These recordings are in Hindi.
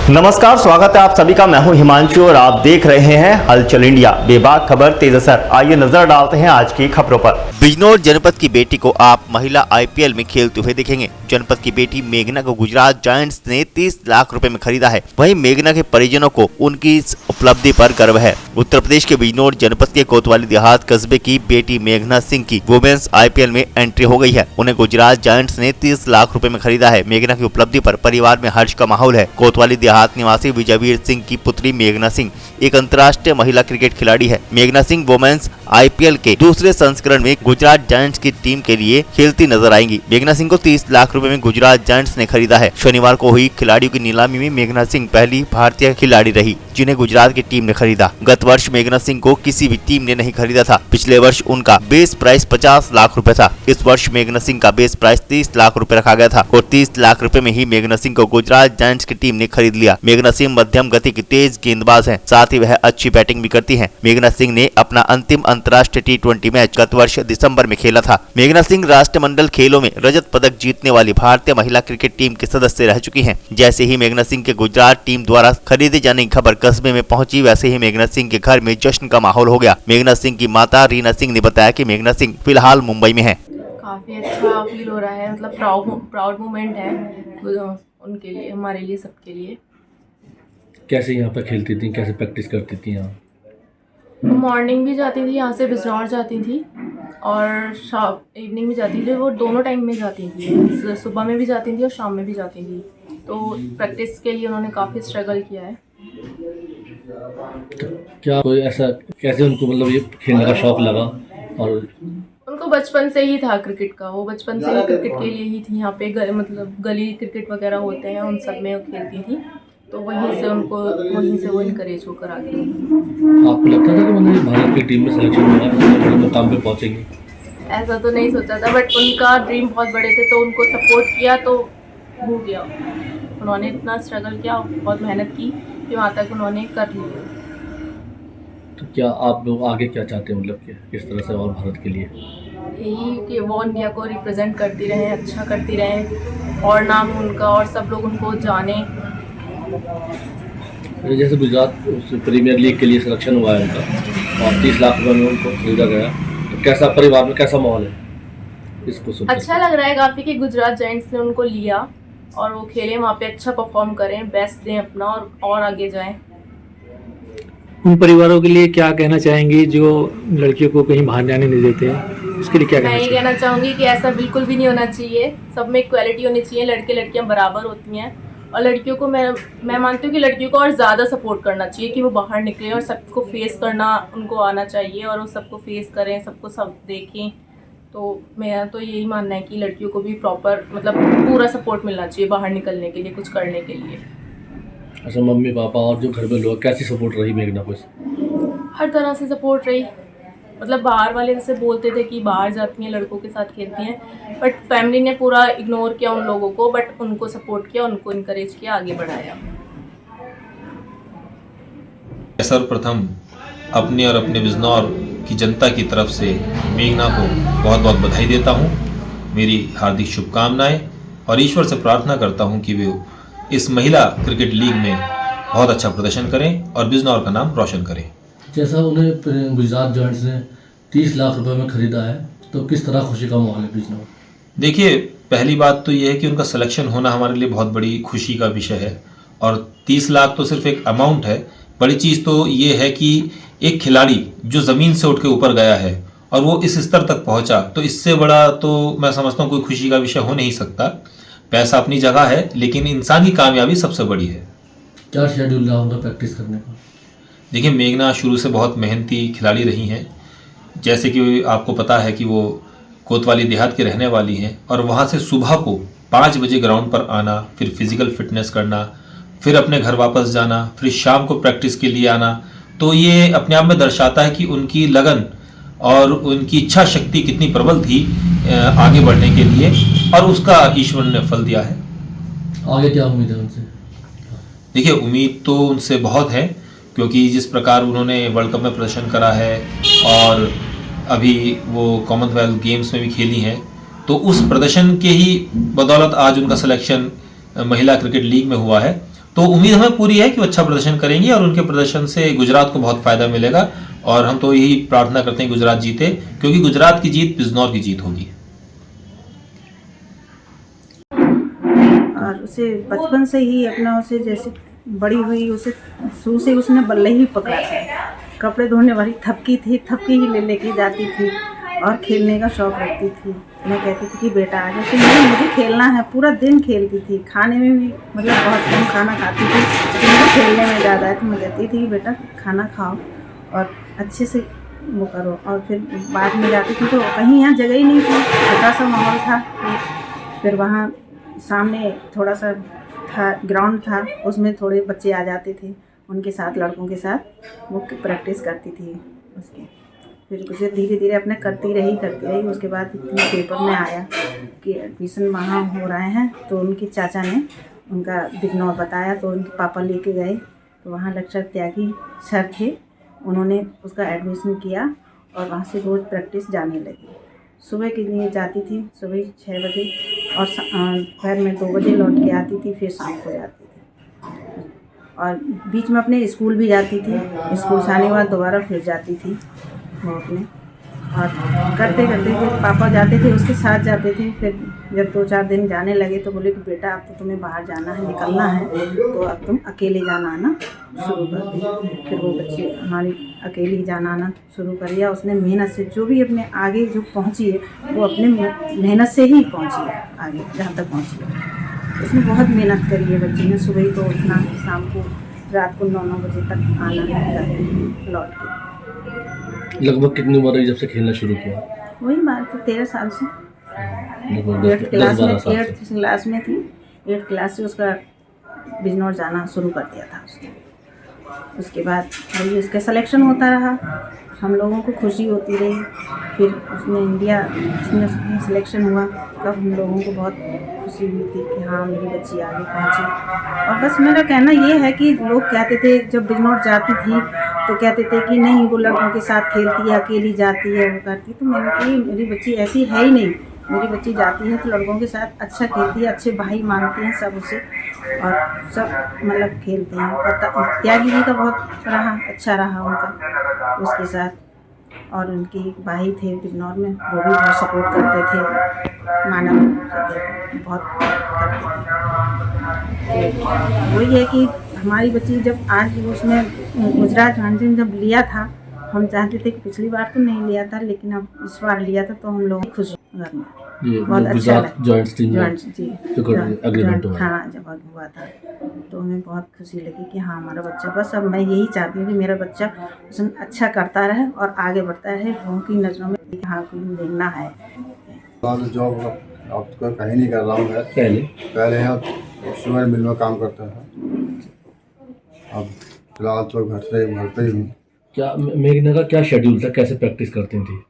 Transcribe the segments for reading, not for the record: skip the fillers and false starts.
नमस्कार, स्वागत है आप सभी का। मैं हूं हिमांशु और आप देख रहे हैं हलचल इंडिया। बेबाक खबर तेज असर। आइए नजर डालते हैं आज की खबरों पर। बिजनौर जनपद की बेटी को आप महिला आईपीएल में खेलते हुए देखेंगे। जनपद की बेटी मेघना को गुजरात जायंट्स ने 30 लाख रुपए में खरीदा है। वहीं मेघना के परिजनों को उनकी इस उपलब्धि पर गर्व है। उत्तर प्रदेश के बिजनौर जनपद के कोतवाली देहात कस्बे की बेटी मेघना सिंह की वुमेन्स आईपीएल में एंट्री हो गई है। उन्हें गुजरात जायंट्स ने 30 लाख रुपए में खरीदा है। मेघना की उपलब्धि पर परिवार में हर्ष का माहौल है। कोतवाली देहात निवासी विजयवीर सिंह की पुत्री मेघना सिंह एक अंतर्राष्ट्रीय महिला क्रिकेट खिलाड़ी है। मेघना सिंह वुमेन्स आईपीएल के दूसरे संस्करण में गुजरात जायंट्स की टीम के लिए खेलती नजर आएंगी। मेघना सिंह को 30 लाख रुपए में गुजरात जायंट्स ने खरीदा है। शनिवार को हुई खिलाड़ियों की नीलामी में मेघना सिंह पहली भारतीय खिलाड़ी रही जिन्हें गुजरात की टीम ने खरीदा। गत वर्ष मेघना सिंह को किसी भी टीम ने नहीं खरीदा था। पिछले वर्ष उनका बेस प्राइस 50 लाख रुपए था। इस वर्ष मेघना सिंह का बेस प्राइस 30 लाख रुपए रखा गया था और 30 लाख रुपए में ही मेघना सिंह को गुजरात जायंट्स की टीम ने खरीद लिया। मेघना सिंह मध्यम गति की तेज गेंदबाज हैं, साथ ही वह अच्छी बैटिंग भी करती हैं। मेघना सिंह ने अपना अंतिम अंतर्राष्ट्रीय T20 मैच गत वर्ष दिसंबर में खेला था। मेघना सिंह राष्ट्रमंडल खेलों में रजत पदक जीतने वाली भारतीय महिला क्रिकेट टीम के सदस्य रह चुकी हैं। जैसे ही मेघना सिंह के गुजरात टीम द्वारा खरीदे जाने की खबर कस्बे में पहुंची, वैसे ही मेघना सिंह के घर में जश्न का माहौल हो गया। मेघना सिंह की माता रीना सिंह ने बताया कि मेघना सिंह फिलहाल मुंबई में है। काफ़ी अच्छा फील हो रहा है, मतलब प्राउड मोमेंट है उनके लिए, हमारे लिए, सबके लिए। कैसे यहाँ पर खेलती थी, कैसे प्रैक्टिस करती थी यहाँ? मॉर्निंग भी जाती थी, यहाँ से बिजनौर जाती थी और इवनिंग भी जाती थी। वो दोनों टाइम में जाती थी, सुबह में भी जाती थी और शाम में भी जाती थी। तो प्रैक्टिस के लिए उन्होंने काफ़ी स्ट्रगल किया है। क्या कोई ऐसा कैसे उनको मतलब ये खेलने का शौक लगा? और उनको बचपन से ही था क्रिकेट का, वो बचपन से ही क्रिकेट के लिए ही थी। यहाँ पे मतलब गली क्रिकेट वगैरह होते हैं, उन सब में वो खेलती थी, तो वहीं से वो इनकरेज होकर आ गई। आपको लगता था कि मतलब भारत की टीम में सिलेक्शन होगा, तो मुकाम पे पहुंचेंगे? ऐसा तो नहीं सोचा था, बट उनका ड्रीम बहुत बड़े थे तो उनको सपोर्ट किया तो हो गया। उन्होंने इतना स्ट्रगल किया, बहुत मेहनत की कि वहाँ तक उन्होंने कर लिया। तो क्या आप लोग आगे क्या चाहते हैं, मतलब कि किस तरह से और भारत के लिए? यही कि वो इंडिया को रिप्रेजेंट करती रहें, अच्छा करती रहें और नाम उनका और सब लोग उनको जाने। जैसे गुजरात प्रीमियर लीग के लिए सिलेक्शन हुआ है उनका और 30 लाख रुपए में उनको खरीदा गया, तो कैसा परिवार में कैसा माहौल है इसको सुन? अच्छा लग रहा है काफ़ी कि गुजरात जायंट्स ने उनको लिया और वो खेलें, वहाँ पे अच्छा परफॉर्म करें, बेस्ट दें अपना और आगे जाएं। उन परिवारों के लिए क्या कहना चाहेंगी जो लड़कियों को कहीं बाहर जाने नहीं देते, उसके लिए क्या मैं ये कहना चाहूँगी कि ऐसा बिल्कुल भी नहीं होना चाहिए। सब में इक्वालिटी होनी चाहिए, लड़के लड़कियाँ बराबर होती हैं और लड़कियों को मैं मानती हूँ कि लड़कियों को और ज़्यादा सपोर्ट करना चाहिए कि वो बाहर निकलें और सबको फेस करना उनको आना चाहिए और वो सबको फेस करें, सबको सब देखें। तो मेरा तो यही मानना है कि लड़कियों को भी प्रॉपर मतलब पूरा सपोर्ट मिलना चाहिए बाहर निकलने के लिए, कुछ करने के लिए। अच्छा, मम्मी पापा और जो घर में लोग कैसी सपोर्ट रही मेघना को? हर तरह से सपोर्ट रही, मतलब बाहर वाले जैसे बोलते थे कि बाहर जाती हैं लड़कों के साथ खेलती हैं, बट फैमिली ने पूरा इग्नोर किया उन लोगों को, बट उनको सपोर्ट किया, उनको इनकरेज किया, आगे बढ़ाया। सर्वप्रथम अपने और अपने बिजनौर की जनता की तरफ से मेघना को बहुत बहुत बधाई देता हूँ। मेरी हार्दिक शुभकामनाएं और ईश्वर से प्रार्थना करता हूँ कि वे इस महिला क्रिकेट लीग में बहुत अच्छा प्रदर्शन करें और बिजनौर का नाम रोशन करें। जैसा उन्हें गुजरात जायंट्स ने 30 लाख रुपए में खरीदा है, तो किस तरह खुशी का माहौल है बिजनौर? देखिए, पहली बात तो यह है कि उनका सिलेक्शन होना हमारे लिए बहुत बड़ी खुशी का विषय है और 30 लाख तो सिर्फ एक अमाउंट है। बड़ी चीज़ तो ये है कि एक खिलाड़ी जो ज़मीन से उठ के ऊपर गया है और वो इस स्तर तक पहुंचा, तो इससे बड़ा तो मैं समझता हूँ कोई खुशी का विषय हो नहीं सकता। पैसा अपनी जगह है, लेकिन इंसानी कामयाबी सबसे बड़ी है। क्या शेड्यूल रहा उनका प्रैक्टिस करने का? देखिए, मेघना शुरू से बहुत मेहनती खिलाड़ी रही हैं। जैसे कि आपको पता है कि वो कोतवाली देहात के रहने वाली हैं और वहाँ से सुबह को 5 बजे ग्राउंड पर आना, फिर फिजिकल फिटनेस करना, फिर अपने घर वापस जाना, फिर शाम को प्रैक्टिस के लिए आना, तो ये अपने आप में दर्शाता है कि उनकी लगन और उनकी इच्छा शक्ति कितनी प्रबल थी आगे बढ़ने के लिए, और उसका ईश्वर ने फल दिया है। आगे क्या उम्मीद है उनसे? देखिए, उम्मीद तो उनसे बहुत है, क्योंकि जिस प्रकार उन्होंने वर्ल्ड कप में प्रदर्शन करा है और अभी वो कॉमनवेल्थ गेम्स में भी खेली हैं, तो उस प्रदर्शन के ही बदौलत आज उनका सिलेक्शन महिला क्रिकेट लीग में हुआ है। तो उम्मीद हमें पूरी है कि वो अच्छा प्रदर्शन करेंगी और उनके प्रदर्शन से गुजरात को बहुत फायदा मिलेगा। और हम तो यही प्रार्थना करते हैं गुजरात जीते, क्योंकि गुजरात की जीत बिजनौर की जीत होगी। और उसे बचपन से ही अपना, उसे जैसे बड़ी हुई उसे शुरू से उसने बल्ले ही पकड़ा था। कपड़े धोने वाली थपकी थी, थपकी ही ले लेके जाती थी और खेलने का शौक़ रखती थी। मैं कहती थी कि बेटा आ जाए, नहीं मुझे खेलना है। पूरा दिन खेलती थी, खाने में भी मतलब बहुत कम खाना खाती थी, मुझे खेलने में ज़्यादा है। तो मैं कहती थी कि बेटा खाना खाओ और अच्छे से वो करो। और फिर बाद में जाती थी तो कहीं यहाँ जगह ही नहीं थी, छोटा सा माहौल था। फिर वहाँ सामने थोड़ा सा था, ग्राउंड था, उसमें थोड़े बच्चे आ जाते थे, उनके साथ लड़कों के साथ वो प्रैक्टिस करती थी उसके। फिर उसे धीरे धीरे अपने करती रही। उसके बाद पेपर में आया कि एडमिशन वहाँ हो रहे हैं, तो उनके चाचा ने उनका बिजनौर बताया, तो उनके पापा लेके गए। तो वहाँ लक्षण त्यागी सर थे, उन्होंने उसका एडमिशन किया और वहाँ से रोज़ प्रैक्टिस जाने लगी। सुबह के लिए जाती थी, सुबह 6 बजे, और दोपहर में 2 बजे लौट के आती थी, फिर शाम को जाती थी। और बीच में अपने स्कूल भी जाती थी, स्कूल से आने के बाद दोबारा फिर जाती थी वो अपने। और करते करते फिर पापा जाते थे, उसके साथ जाते थे। फिर जब 2-4 दिन जाने लगे तो बोले कि बेटा अब तो तुम्हें बाहर जाना है, निकलना है, तो अब तुम अकेले जाना आना शुरू कर दे। फिर वो बच्ची हमारी अकेले जाना आना शुरू कर दिया। उसने मेहनत से जो भी अपने आगे जो पहुंची है, वो अपने मेहनत से ही पहुंची है आगे जहाँ तक पहुंची है। उसने बहुत मेहनत करी है बच्ची ने। सुबह ही तो उठना, शाम को रात को 9-9 बजे तक आना लौट के। लगभग कितनी उम्र है जब से खेलना शुरू किया? वही बात है 13 साल से। लगभग 8th क्लास में, 10-12 साल से। 8th क्लास में थी। 8th क्लास से उसका बिजनौर जाना शुरू कर दिया था उसने। उसके बाद वही उसका सिलेक्शन होता रहा, हम लोगों को खुशी होती रही। फिर उसने इंडिया उसमें सिलेक्शन हुआ, तब हम लोगों को बहुत खुशी हुई थी कि हाँ मेरी बच्ची आगे पहुँची। और बस मेरा कहना ये है कि लोग कहते थे जब बिजनौर जाती थी तो कहते थे कि नहीं वो लड़कों के साथ खेलती है, अकेली जाती है, वो करती। तो मैंने कही मेरी बच्ची ऐसी है ही नहीं। मेरी बच्ची जाती है तो लड़कों के साथ अच्छा खेलती है, अच्छे भाई मानते हैं सब उसे, और सब मतलब खेलते हैं। और त्यागी जी का बहुत रहा, अच्छा रहा उनका उसके साथ। और उनके एक भाई थे बिजनौर में, वो भी बहुत सपोर्ट करते थे, मानव बहुत करते थे। तो वही है कि हमारी बच्ची जब आज उसमें गुजरात ने जब लिया था, हम चाहते थे कि पिछली बार तो नहीं लिया था, लेकिन अब इस बार लिया था तो हम लोग खुश घर में बहुत अच्छा लगा। जॉइंट्स टीम जॉइंट जी, एग्रीमेंट हुआ। हाँ जब हुआ था तो हमें बहुत खुशी लगी कि हाँ हमारा बच्चा, बस अब मैं यही चाहती हूँ कि मेरा बच्चा उसमें अच्छा करता रहे और आगे बढ़ता रहे, लोगों की नज़रों में कि हाँ कोई देखना है। जॉब अब तो कहीं नहीं कर रहा हूँ। पहले यहाँ शुगर मिल में काम करता था, अब फिलहाल तो घर पे ही हूँ। क्या मेघना का क्या शेड्यूल था, कैसे प्रैक्टिस करती थी?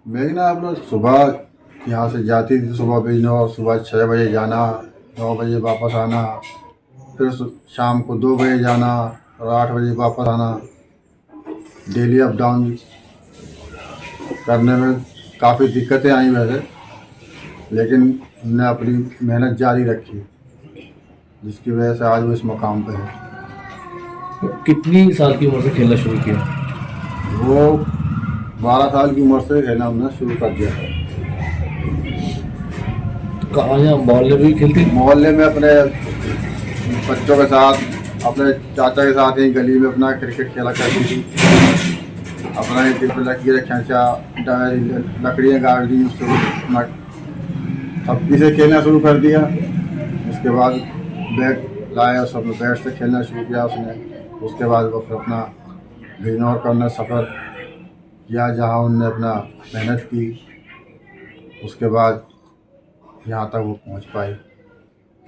मेघना अपना सुबह यहाँ से जाती थी, सुबह बिजनौर, सुबह 6 बजे जाना, 9 बजे वापस आना, फिर शाम को 2 बजे जाना और 8 बजे वापस आना। डेली अप डाउन करने में काफ़ी दिक्कतें आई वैसे, लेकिन उन्होंने अपनी मेहनत जारी रखी, जिसकी वजह से आज वो इस मुकाम पे है। कितनी साल की उम्र से खेलना शुरू किया? वो 12 साल की उम्र से खेलना उन्होंने शुरू कर दिया था। कहाँ यहाँ मोहल्ले में भी खेलती? मोहल्ले में अपने बच्चों के साथ, अपने चाचा के साथ ही गली में अपना क्रिकेट खेला करती थी। अपना एक दिन पर लकीरें खींचा, लकड़ियाँ गाड़ दी, उससे अपना थप्पी से खेलना शुरू कर दिया। उसके बाद बैट लाया, उस अपने बैट से खेलना शुरू किया उसने। उसके बाद वो फिर अपना बिजनौर का उन्होंने सफ़र किया, जहाँ उन्होंने अपना मेहनत की। उसके बाद यहाँ तक वो पहुँच पाई।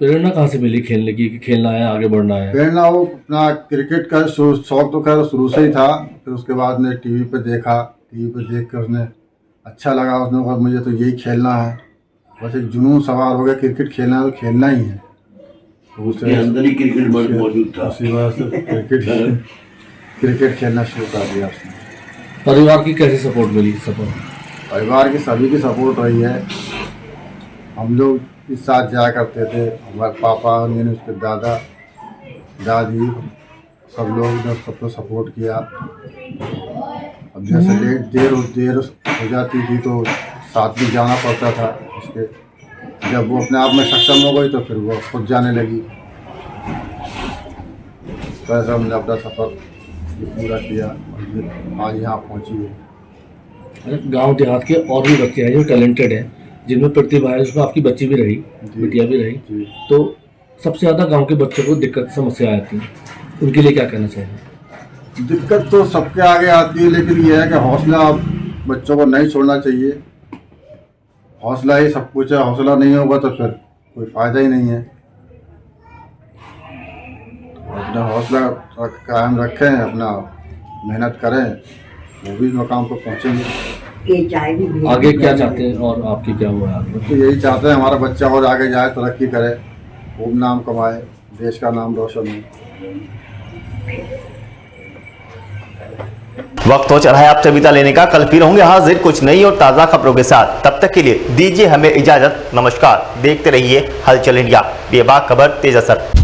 प्रेरणा कहाँ से मिली खेलने की, कि खेलना है, आगे बढ़ना है? प्रेरणा वो अपना क्रिकेट का शौक तो खैर शुरू से ही था। फिर उसके बाद ने टीवी पे देखा, टीवी पे देख कर उसने अच्छा लगा, उसने कहा मुझे तो यही खेलना है। बस एक जुनून सवार हो गया, क्रिकेट खेलना है तो खेलना ही है। उसके अंदर ही क्रिकेट मौजूद था, उसी वजह से क्रिकेट खेलना शुरू कर दिया उसने। परिवार की कैसी सपोर्ट मिली? परिवार की सभी की सपोर्ट रही है। हम लोग इस साथ जाया करते थे, हमारे पापा, उसके दादा, दादी सब लोग ने सबको सपोर्ट किया। अब जैसे देर हो जाती थी तो साथ भी जाना पड़ता था उसके। जब वो अपने आप में सक्षम हो गई तो फिर वो खुद जाने लगी। इस तरह से हमने अपना सफ़र पूरा किया और आज यहाँ पहुँची है। गांव देहात के और भी बच्चे हैं जो टैलेंटेड हैं, जिनमें प्रतिभा है, जिसमें आपकी बच्ची भी रही, बिटिया भी रही, तो सबसे ज़्यादा गांव के बच्चों को दिक्कत समस्या आती है, उनके लिए क्या कहना चाहिए? दिक्कत तो सबके आगे आती है, लेकिन ये है कि हौसला बच्चों को नहीं छोड़ना चाहिए। हौसला ही सब कुछ है, हौसला नहीं होगा तो फिर कोई फ़ायदा ही नहीं है। अपना हौसला कायम रखें, अपना मेहनत करें, वो भी मकाम पर पहुँचेंगे। आगे क्या चाहते हैं और आपकी क्या हुआ है? तो यही चाहते हैं हमारा बच्चा और आगे जाए, तरक्की करे, खूब नाम कमाए, देश का नाम रोशन हो। वक्त हो चला है आपसे विदा लेने का। कल फिर होंगे हाजिर कुछ नई और ताज़ा खबरों के साथ। तब तक के लिए दीजिए हमें इजाजत। नमस्कार। देखते रहिए हलचल इंडिया, बेबाक खबर तेज असर।